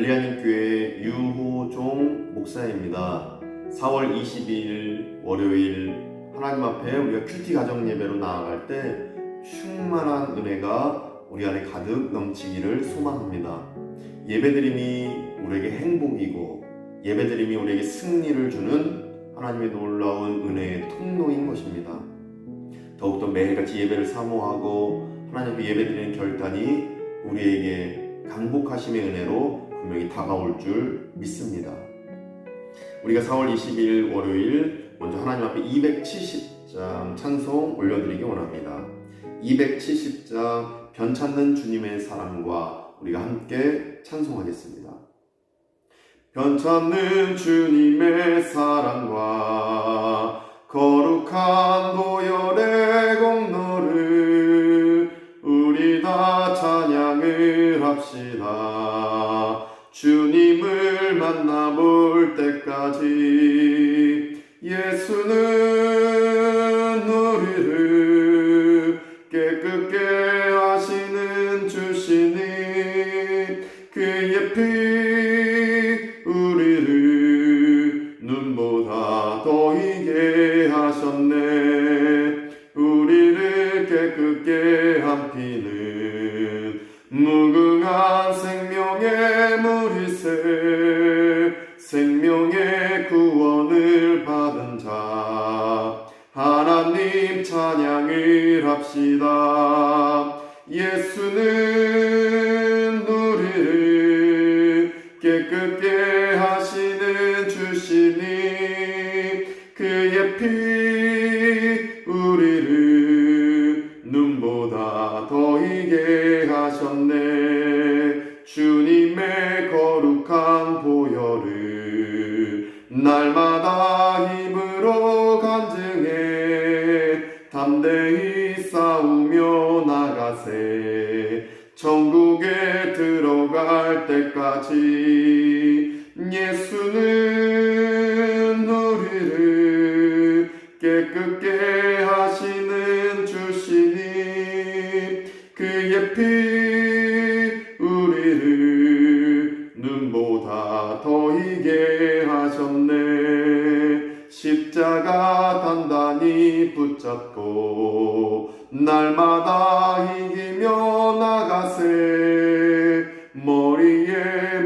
엘리야님교회 유호종 목사입니다. 4월 22일 월요일 하나님 앞에 우리가 큐티 가정 예배로 나아갈 때 충만한 은혜가 우리 안에 가득 넘치기를 소망합니다. 예배드림이 우리에게 행복이고 예배드림이 우리에게 승리를 주는 하나님의 놀라운 은혜의 통로인 것입니다. 더욱더 매일같이 예배를 사모하고 하나님 앞에 예배드리는 결단이 우리에게 강복하심의 은혜로 분명히 다가올 줄 믿습니다. 우리가 4월 20일 월요일 먼저 하나님 앞에 270장 찬송 올려드리기 원합니다. 270장 변찮는 주님의 사랑과 우리가 함께 찬송하겠습니다. 변찮는 주님의 사랑과 거룩한 보혈의 공로를 우리 다 찬양을 합시다. 주님을 만나볼 때까지 예수는 우리를 깨끗게 하시는 주시니 그의 피 우리를 눈보다 더이게 하셨네. 우리를 깨끗게 한 피는 무궁한 생명의 물이세. 생명의 구원을 받은 자 하나님 찬양을 합시다. 예수는 우리를 깨끗게 하시는 주시니 그의 피 우리를 눈보다 더이게 하셨네. 주님의 거룩한 보혈을 날마다 힘으로 간증해 담대히 싸우며 나가세. 천국에 들어갈 때까지 예수는 우리를 깨끗게 하시는 주시니 그의 피 우리를 눈보다 더이게 하셨네. 십자가 단단히 붙잡고 날마다 이기며 나가세. 머리에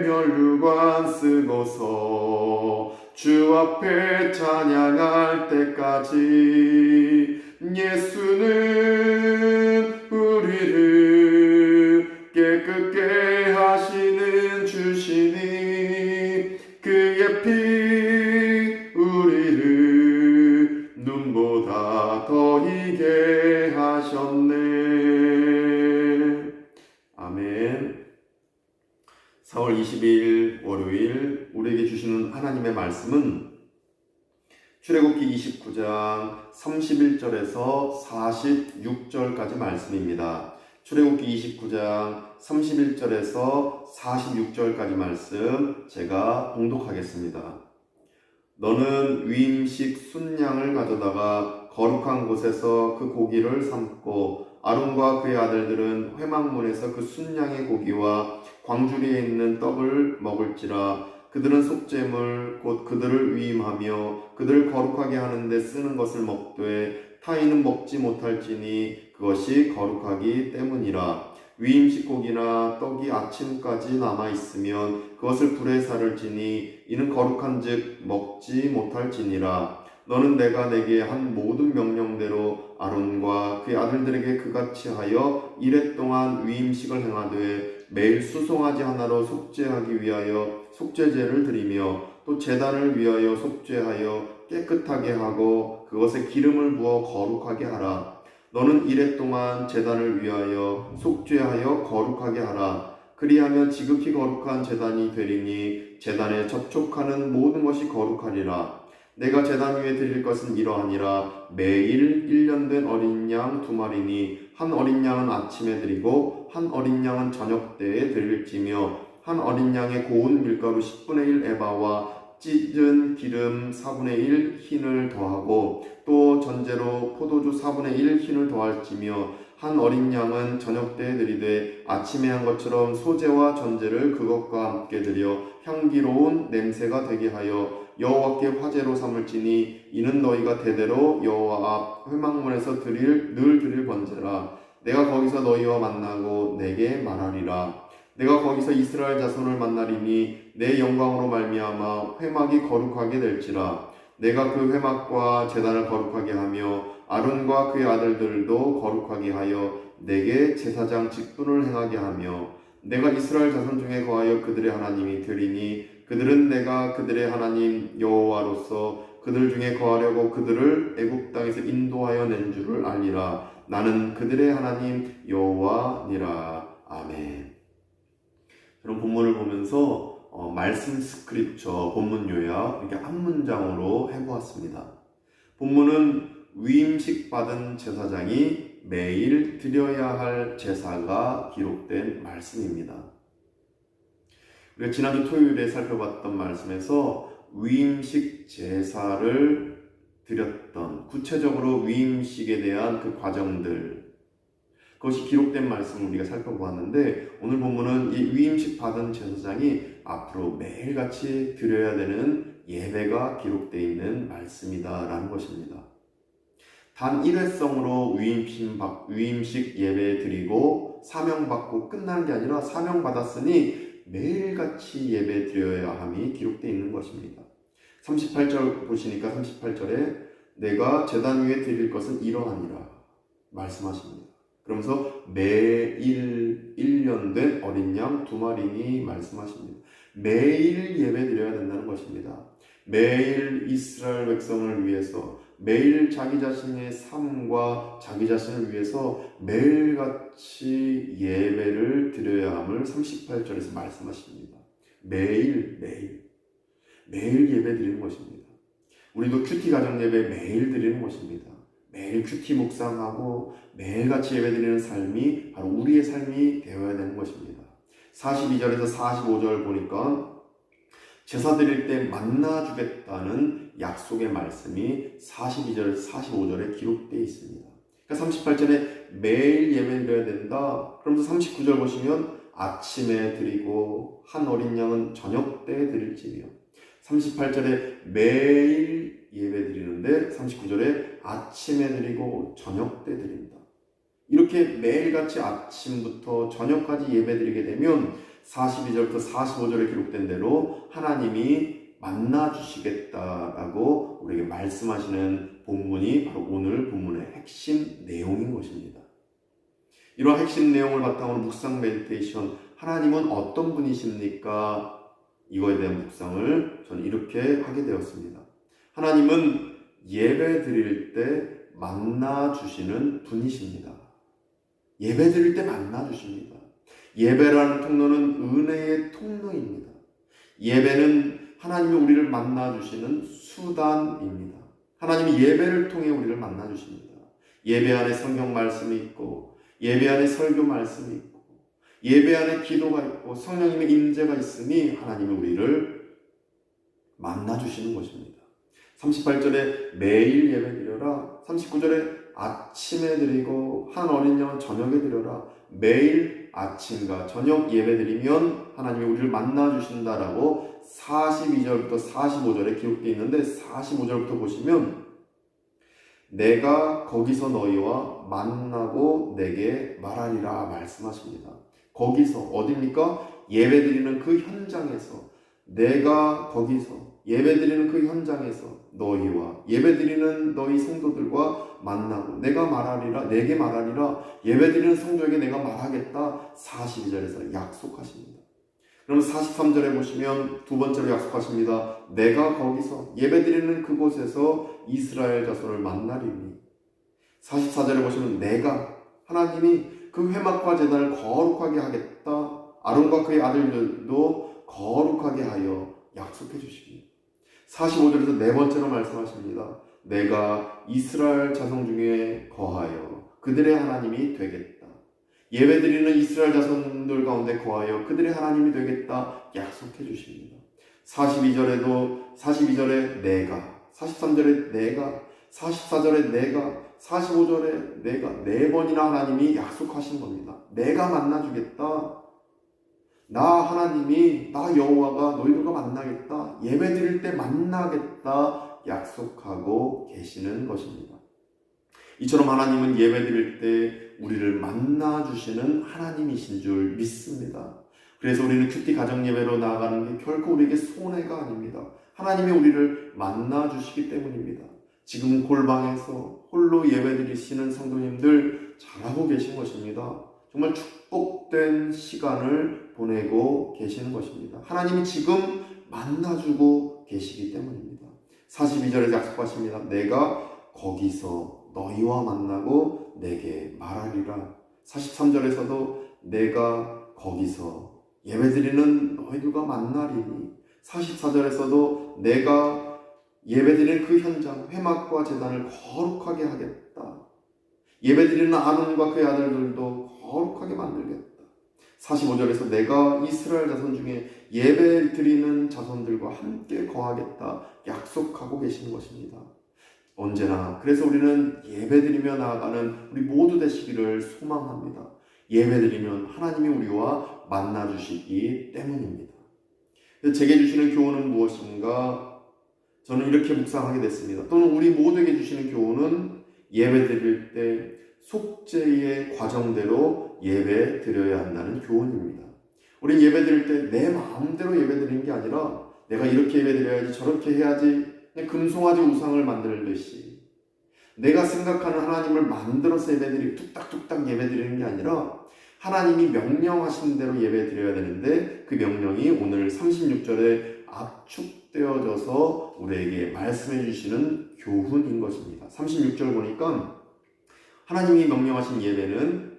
면류관 쓰고서 주 앞에 찬양할 때까지 예수는 우리를 깨끗게 하시는 주시니 그의 피 우리를 눈보다 더이게 하셨네. 아멘. 4월 20일 월요일 우리에게 주시는 하나님의 말씀은 출애굽기 29장 31절에서 46절까지 말씀입니다. 출애굽기 29장 31절에서 46절까지 말씀 제가 봉독하겠습니다. 너는 위임식 순양을 가져다가 거룩한 곳에서 그 고기를 삶고 아론과 그의 아들들은 회막문에서 그 순양의 고기와 광주리에 있는 떡을 먹을지라. 그들은 속죄물 곧 그들을 위임하며 그들을 거룩하게 하는 데 쓰는 것을 먹되 타인은 먹지 못할지니 그것이 거룩하기 때문이라. 위임식 고기나 떡이 아침까지 남아있으면 그것을 불에 사를지니 이는 거룩한즉 먹지 못할지니라. 너는 내가 내게 한 모든 명령대로 아론과 그의 아들들에게 그같이 하여 이레 동안 위임식을 행하되 매일 수송아지 하나로 속죄하기 위하여 속죄제를 드리며 또 제단을 위하여 속죄하여 깨끗하게 하고 그것에 기름을 부어 거룩하게 하라. 너는 이레 동안 제단을 위하여 속죄하여 거룩하게 하라. 그리하면 지극히 거룩한 제단이 되리니 제단에 접촉하는 모든 것이 거룩하리라. 내가 제단 위에 드릴 것은 이러하니라. 매일 1년 된 어린 양 2마리니 한 어린 양은 아침에 드리고 한 어린 양은 저녁 때에 드릴지며 한 어린 양의 고운 밀가루 10분의 1 에바와 찢은 기름 4분의 1 흰을 더하고 또 전제로 포도주 4분의 1 흰을 더할지며 한 어린 양은 저녁 때에 드리되 아침에 한 것처럼 소제와 전제를 그것과 함께 드려 향기로운 냄새가 되게 하여 여호와께 화제로 삼을지니 이는 너희가 대대로 여호와 앞 회막문에서 늘 드릴 번제라. 내가 거기서 너희와 만나고 내게 말하리라. 내가 거기서 이스라엘 자손을 만나리니 내 영광으로 말미암아 회막이 거룩하게 될지라. 내가 그 회막과 제단을 거룩하게 하며 아론과 그의 아들들도 거룩하게 하여 내게 제사장 직분을 행하게 하며 내가 이스라엘 자손 중에 거하여 그들의 하나님이 되리니 그들은 내가 그들의 하나님 여호와로서 그들 중에 거하려고 그들을 애굽 땅에서 인도하여 낸 줄을 알리라. 나는 그들의 하나님 여호와니라. 아멘. 저는 본문을 보면서 말씀 스크립처, 본문 요약 이렇게 한 문장으로 해보았습니다. 본문은 위임식 받은 제사장이 매일 드려야 할 제사가 기록된 말씀입니다. 우리가 지난주 토요일에 살펴봤던 말씀에서 위임식 제사를 드렸던 구체적으로 위임식에 대한 그 과정들, 그것이 기록된 말씀을 우리가 살펴보았는데 오늘 본문은 이 위임식 받은 제사장이 앞으로 매일같이 드려야 되는 예배가 기록되어 있는 말씀이다라는 것입니다. 단 일회성으로 위임식 예배 드리고 사명받고 끝나는 게 아니라 사명받았으니 매일같이 예배 드려야 함이 기록되어 있는 것입니다. 38절 보시니까 38절에 내가 제단 위에 드릴 것은 이러하니라 말씀하십니다. 그러면서 매일 1년 된 어린 양 2마리니 말씀하십니다. 매일 예배 드려야 된다는 것입니다. 매일 이스라엘 백성을 위해서, 매일 자기 자신의 삶과 자기 자신을 위해서 매일같이 예배를 드려야 함을 38절에서 말씀하십니다. 매일 예배 드리는 것입니다. 우리도 큐티 가정 예배 매일 드리는 것입니다. 매일 큐티 묵상하고 매일같이 예배드리는 삶이 바로 우리의 삶이 되어야 되는 것입니다. 42절에서 45절 보니까 제사 드릴 때 만나주겠다는 약속의 말씀이 42절에서 45절에 기록되어 있습니다. 그러니까 38절에 매일 예배드려야 된다. 그러면서 39절 보시면 아침에 드리고 한 어린 양은 저녁 때 드릴지며 38절에 매일 예배 드리는데 39절에 아침에 드리고 저녁 때 드린다. 이렇게 매일같이 아침부터 저녁까지 예배 드리게 되면 42절부터 45절에 기록된 대로 하나님이 만나 주시겠다라고 우리에게 말씀하시는 본문이 바로 오늘 본문의 핵심 내용인 것입니다. 이러한 핵심 내용을 바탕으로 묵상 메디테이션, 하나님은 어떤 분이십니까? 이거에 대한 묵상을 저는 이렇게 하게 되었습니다. 하나님은 예배 드릴 때 만나 주시는 분이십니다. 예배 드릴 때 만나 주십니다. 예배라는 통로는 은혜의 통로입니다. 예배는 하나님이 우리를 만나 주시는 수단입니다. 하나님이 예배를 통해 우리를 만나 주십니다. 예배 안에 성경 말씀이 있고, 예배 안에 설교 말씀이 있고, 예배 안에 기도가 있고, 성령님의 임재가 있으니 하나님이 우리를 만나 주시는 것입니다. 38절에 매일 예배 드려라. 39절에 아침에 드리고 한 어린 양은 저녁에 드려라. 매일 아침과 저녁 예배 드리면 하나님이 우리를 만나 주신다라고 42절부터 45절에 기록되어 있는데 45절부터 보시면 내가 거기서 너희와 만나고 내게 말하리라 말씀하십니다. 거기서 어디입니까? 예배 드리는 그 현장에서, 내가 거기서 예배드리는 그 현장에서 너희와 예배드리는 너희 성도들과 만나고 내가 말하리라, 내게 말하리라, 예배드리는 성도에게 내가 말하겠다 42절에서 약속하십니다. 그럼 43절에 보시면 두 번째로 약속하십니다. 내가 거기서 예배드리는 그곳에서 이스라엘 자손을 만나리니. 44절에 보시면 내가, 하나님이 그 회막과 제단을 거룩하게 하겠다, 아론과 그의 아들들도 거룩하게 하여 약속해 주십니다. 45절에서 네 번째로 말씀하십니다. 내가 이스라엘 자손 중에 거하여 그들의 하나님이 되겠다. 예배드리는 이스라엘 자손들 가운데 거하여 그들의 하나님이 되겠다 약속해 주십니다. 42절에 내가, 43절에 내가, 44절에 내가, 45절에 내가 4번이나 하나님이 약속하신 겁니다. 내가 만나주겠다. 나 하나님이, 나 여호와가 너희들과 만나겠다. 예배드릴 때 만나겠다. 약속하고 계시는 것입니다. 이처럼 하나님은 예배드릴 때 우리를 만나주시는 하나님이신 줄 믿습니다. 그래서 우리는 큐티 가정예배로 나아가는 게 결코 우리에게 손해가 아닙니다. 하나님이 우리를 만나주시기 때문입니다. 지금 골방에서 홀로 예배드리시는 성도님들 잘하고 계신 것입니다. 정말 축복된 시간을 보내고 계시는 것입니다. 하나님이 지금 만나주고 계시기 때문입니다. 42절에 약속하십니다. 내가 거기서 너희와 만나고 내게 말하리라. 43절에서도 내가 거기서 예배드리는 너희들과 만나리니, 44절에서도 내가 예배드리는 그 현장, 회막과 제단을 거룩하게 하겠다. 예배드리는 아론과 그의 아들들도 거룩하게 만들겠다. 45절에서 내가 이스라엘 자손 중에 예배드리는 자손들과 함께 거하겠다. 약속하고 계시는 것입니다. 언제나 그래서 우리는 예배드리며 나아가는 우리 모두 되시기를 소망합니다. 예배드리면 하나님이 우리와 만나주시기 때문입니다. 제게 주시는 교훈은 무엇인가? 저는 이렇게 묵상하게 됐습니다. 또는 우리 모두에게 주시는 교훈은 예배드릴 때 속죄의 과정대로 예배드려야 한다는 교훈입니다. 우리 예배드릴 때 내 마음대로 예배드리는 게 아니라 내가 이렇게 예배드려야지 저렇게 해야지 그냥 금송아지 우상을 만들듯이 내가 생각하는 하나님을 만들어서 뚝딱뚝딱 예배드리는 게 아니라 하나님이 명령하신 대로 예배드려야 되는데 그 명령이 오늘 36절에 압축되어져서 우리에게 말씀해 주시는 교훈인 것입니다. 36절 보니까 하나님이 명령하신 예배는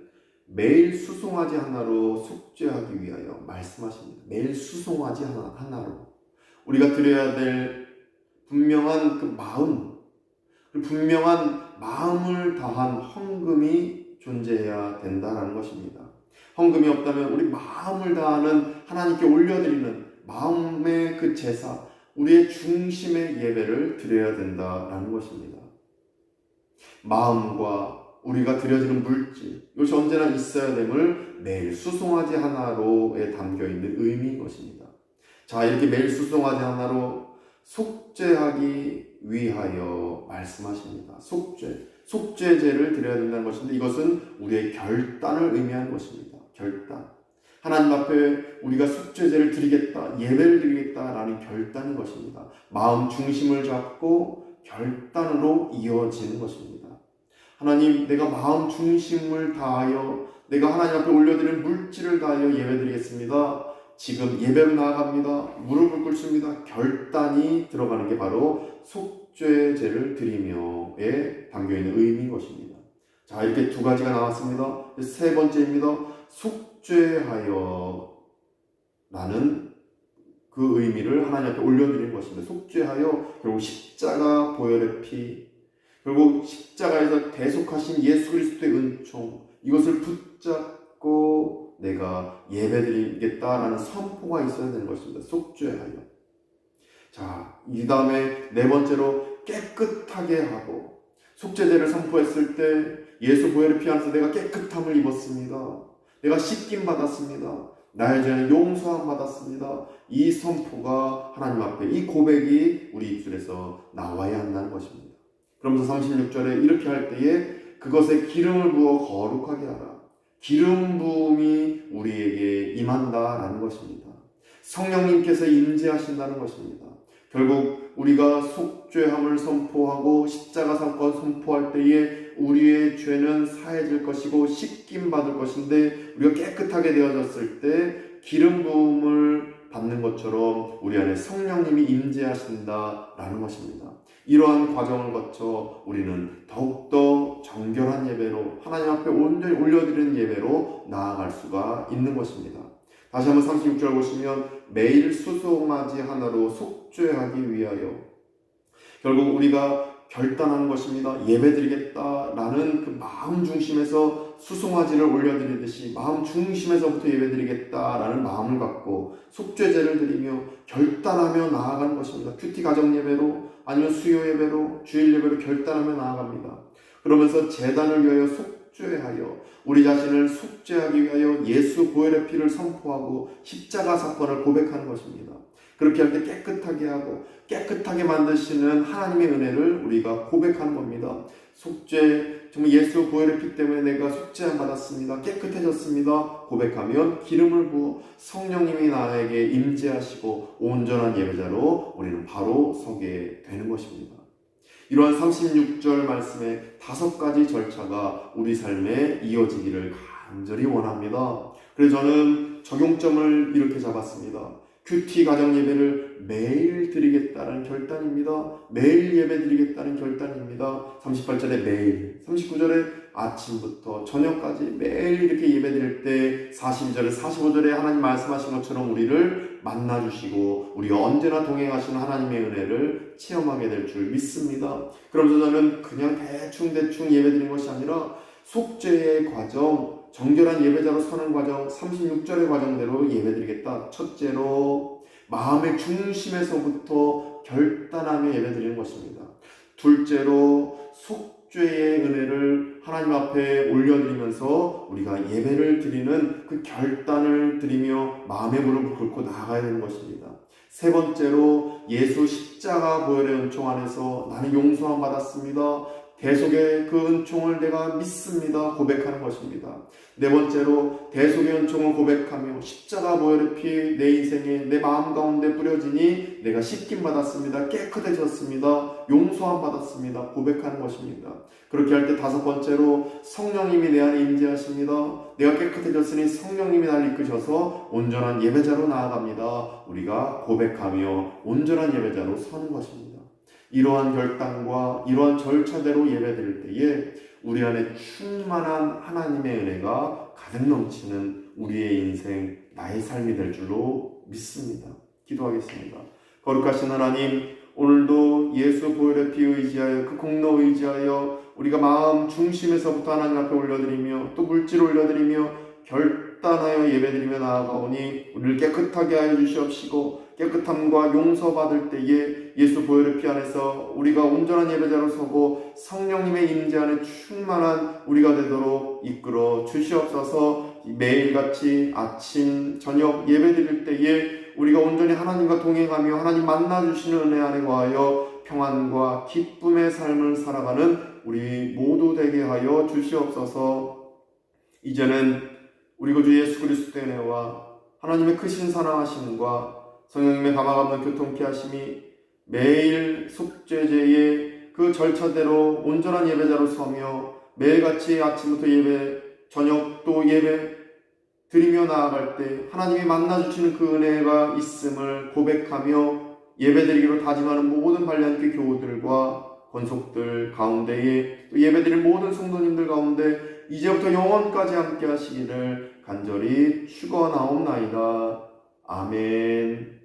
매일 수송아지 하나로 속죄하기 위하여 말씀하십니다. 매일 수송아지 하나로 우리가 드려야 될 분명한 그 마음, 분명한 마음을 다한 헌금이 존재해야 된다는 것입니다. 헌금이 없다면 우리 마음을 다하는 하나님께 올려드리는 마음의 그 제사, 우리의 중심의 예배를 드려야 된다는 것입니다. 마음과 우리가 드려지는 물질, 이것이 언제나 있어야 됨을 매일 수송아지 하나로에 담겨있는 의미인 것입니다. 자, 이렇게 매일 수송아지 하나로 속죄하기 위하여 말씀하십니다. 속죄제를 드려야 된다는 것인데 이것은 우리의 결단을 의미하는 것입니다. 결단. 하나님 앞에 우리가 속죄제를 드리겠다, 예배를 드리겠다라는 결단인 것입니다. 마음 중심을 잡고 결단으로 이어지는 것입니다. 하나님, 내가 마음 중심을 다하여 내가 하나님 앞에 올려드리는 물질을 다하여 예배드리겠습니다. 지금 예배로 나아갑니다. 무릎을 꿇습니다. 결단이 들어가는 게 바로 속죄제를 드리며에 담겨있는 의미인 것입니다. 자, 이렇게 두 가지가 나왔습니다. 세 번째입니다. 속죄하여 라는 그 의미를 하나님 앞에 올려드리는 것입니다. 속죄하여, 결국 십자가 보혈의 피, 결국 십자가에서 대속하신 예수 그리스도의 은총, 이것을 붙잡고 내가 예배드리겠다라는 선포가 있어야 되는 것입니다. 속죄하여. 자, 이 다음에 네 번째로 깨끗하게 하고, 속죄제를 선포했을 때 예수 보혈의 피 안에서 내가 깨끗함을 입었습니다. 내가 씻김 받았습니다. 나의 죄는 용서함 받았습니다. 이 선포가 하나님 앞에, 이 고백이 우리 입술에서 나와야 한다는 것입니다. 그러면서 36절에 이렇게 할 때에 그것에 기름을 부어 거룩하게 하라. 기름 부음이 우리에게 임한다라는 것입니다. 성령님께서 임재하신다는 것입니다. 결국 우리가 속죄함을 선포하고 십자가 사건 선포할 때에 우리의 죄는 사해질 것이고 씻김 받을 것인데, 우리가 깨끗하게 되어졌을 때 기름 부음을 받는 것처럼 우리 안에 성령님이 임재하신다라는 것입니다. 이러한 과정을 거쳐 우리는 더욱더 정결한 예배로, 하나님 앞에 온전히 올려드리는 예배로 나아갈 수가 있는 것입니다. 다시 한번 36절 보시면 매일 수송아지 하나로 속죄하기 위하여, 결국 우리가 결단하는 것입니다. 예배드리겠다라는 그 마음 중심에서 수송아지를 올려드리듯이 마음 중심에서부터 예배드리겠다라는 마음을 갖고 속죄제를 드리며 결단하며 나아가는 것입니다. 큐티 가정 예배로, 아니면 수요 예배로, 주일 예배로 결단하며 나아갑니다. 그러면서 제단을 위하여 속죄하여 우리 자신을 속죄하기 위하여 예수 보혈의 피를 선포하고 십자가 사건을 고백하는 것입니다. 그렇게 할 때 깨끗하게 하고 깨끗하게 만드시는 하나님의 은혜를 우리가 고백하는 겁니다. 속죄, 정말 예수 보혈의 피 때문에 내가 속죄함 받았습니다. 깨끗해졌습니다. 고백하면 기름을 부어 성령님이 나에게 임재하시고 온전한 예배자로 우리는 바로 서게 되는 것입니다. 이러한 36절 말씀의 5가지 절차가 우리 삶에 이어지기를 간절히 원합니다. 그래서 저는 적용점을 이렇게 잡았습니다. 큐티 가정 예배를 매일 드리겠다는 결단입니다. 매일 예배 드리겠다는 결단입니다. 38절에 매일, 39절에 아침부터 저녁까지 매일 이렇게 예배 드릴 때 42절에 45절에 하나님 말씀하신 것처럼 우리를 만나주시고 우리가 언제나 동행하시는 하나님의 은혜를 체험하게 될 줄 믿습니다. 그러면서 저는 그냥 대충 예배 드리는 것이 아니라 속죄의 과정, 정결한 예배자로 서는 과정, 36절의 과정대로 예배드리겠다. 첫째로 마음의 중심에서부터 결단하며 예배드리는 것입니다. 둘째로 속죄의 은혜를 하나님 앞에 올려드리면서 우리가 예배를 드리는 그 결단을 드리며 마음의 무릎을 꿇고 나아가야 되는 것입니다. 세 번째로 예수 십자가 보혈의 은총 안에서 나는 용서함 받았습니다. 대속의 그 은총을 내가 믿습니다. 고백하는 것입니다. 네 번째로 대속의 은총을 고백하며 십자가 보혈의 피 내 인생에 내 마음 가운데 뿌려지니 내가 씻김 받았습니다. 깨끗해졌습니다. 용서함 받았습니다. 고백하는 것입니다. 그렇게 할 때 5번째로 성령님이 내 안에 임재하십니다. 내가 깨끗해졌으니 성령님이 나를 이끄셔서 온전한 예배자로 나아갑니다. 우리가 고백하며 온전한 예배자로 서는 것입니다. 이러한 결단과 이러한 절차대로 예배드릴 때에 우리 안에 충만한 하나님의 은혜가 가득 넘치는 우리의 인생, 나의 삶이 될 줄로 믿습니다. 기도하겠습니다. 거룩하신 하나님, 오늘도 예수 보혈의 피 의지하여 그 공로 의지하여 우리가 마음 중심에서부터 하나님 앞에 올려드리며 또 물질 올려드리며 결단하여 예배드리며 나아가오니 우리를 깨끗하게 하여 주시옵시고 깨끗함과 용서받을 때에 예수 보혈의 피 안에서 우리가 온전한 예배자로 서고 성령님의 임재 안에 충만한 우리가 되도록 이끌어 주시옵소서. 매일같이 아침 저녁 예배드릴 때에 우리가 온전히 하나님과 동행하며 하나님 만나주시는 은혜 안에 거하여 평안과 기쁨의 삶을 살아가는 우리 모두 되게 하여 주시옵소서. 이제는 우리 구주 예수 그리스도의 은혜와 하나님의 크신 사랑하심과 성령님의 감화감는 교통케 하심이 매일 속죄제의 그 절차대로 온전한 예배자로 서며 매일같이 아침부터 예배, 저녁 또 예배 드리며 나아갈 때 하나님이 만나주시는 그 은혜가 있음을 고백하며 예배드리기로 다짐하는 모든 발련교 교우들과 권속들 가운데에 또 예배드릴 모든 성도님들 가운데 이제부터 영원까지 함께 하시기를 간절히 축원하옵나이다. 아멘.